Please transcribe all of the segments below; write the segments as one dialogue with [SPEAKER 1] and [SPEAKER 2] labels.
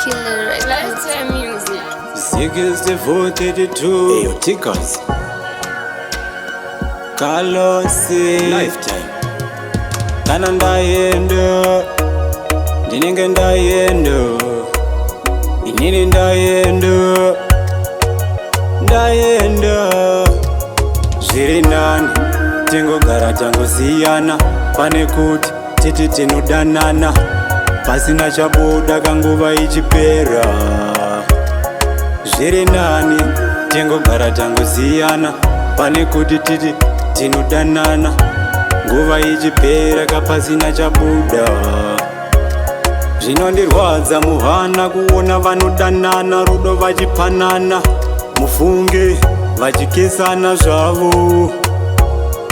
[SPEAKER 1] Killer Lifetime Music.
[SPEAKER 2] 6432
[SPEAKER 3] Eyo Tickers
[SPEAKER 2] Kalosi
[SPEAKER 3] Lifetime
[SPEAKER 2] Kana ndayendo ndinenge ndayendo inini ndayendo zviri nani tingogara tangosiyana pane kuti titi tinodanana pasina chabuda kanguva ichipera zviri nani tingogara tangosiyana pane kuti titi tinodanana nguva ichipera kapasina chabuda zvinondirwadza muhana kuona vanodanana rudo vachipanana mufunge vachikesana zvavo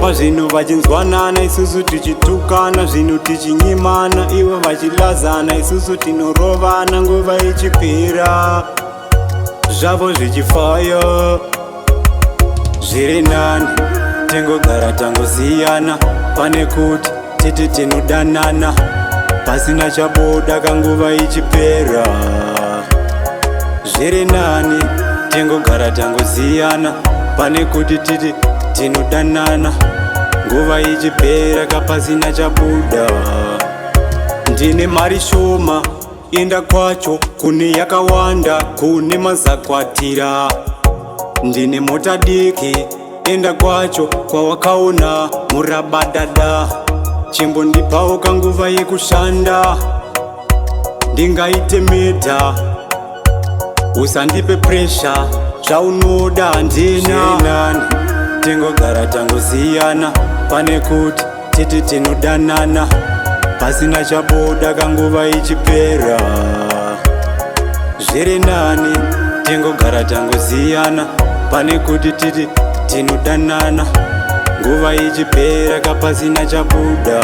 [SPEAKER 2] pazvino vachinzwanana isusu tichitukana zvino tichinyimana ivo vachilazana isusu tinorovana nguva ichipera zvavo zvichifaya zviri nani tingogara tangosiyana pane kuti titi tinodanana pasina chabuda kanguva ichipera zviri nani tingogara tangosiyana pane kuti titi tinodanana nguva ichipera kapasina chabuda ndine mari shoma enda kwacho kune yakawanda kune mazakwatira ndine mota diki enda kwacho kwawakaona murabadada chimbondipawo kanguva yekushanda ndingaite medha usandipe presha zvaunoda handina nani tingogara tangosiyana pane kuti titi tinodanana pasina chabuda kanguva ichipera zviri nani tingogara tangosiyana pane kuti titi tinodanana nguva ichipera kapasina chabuda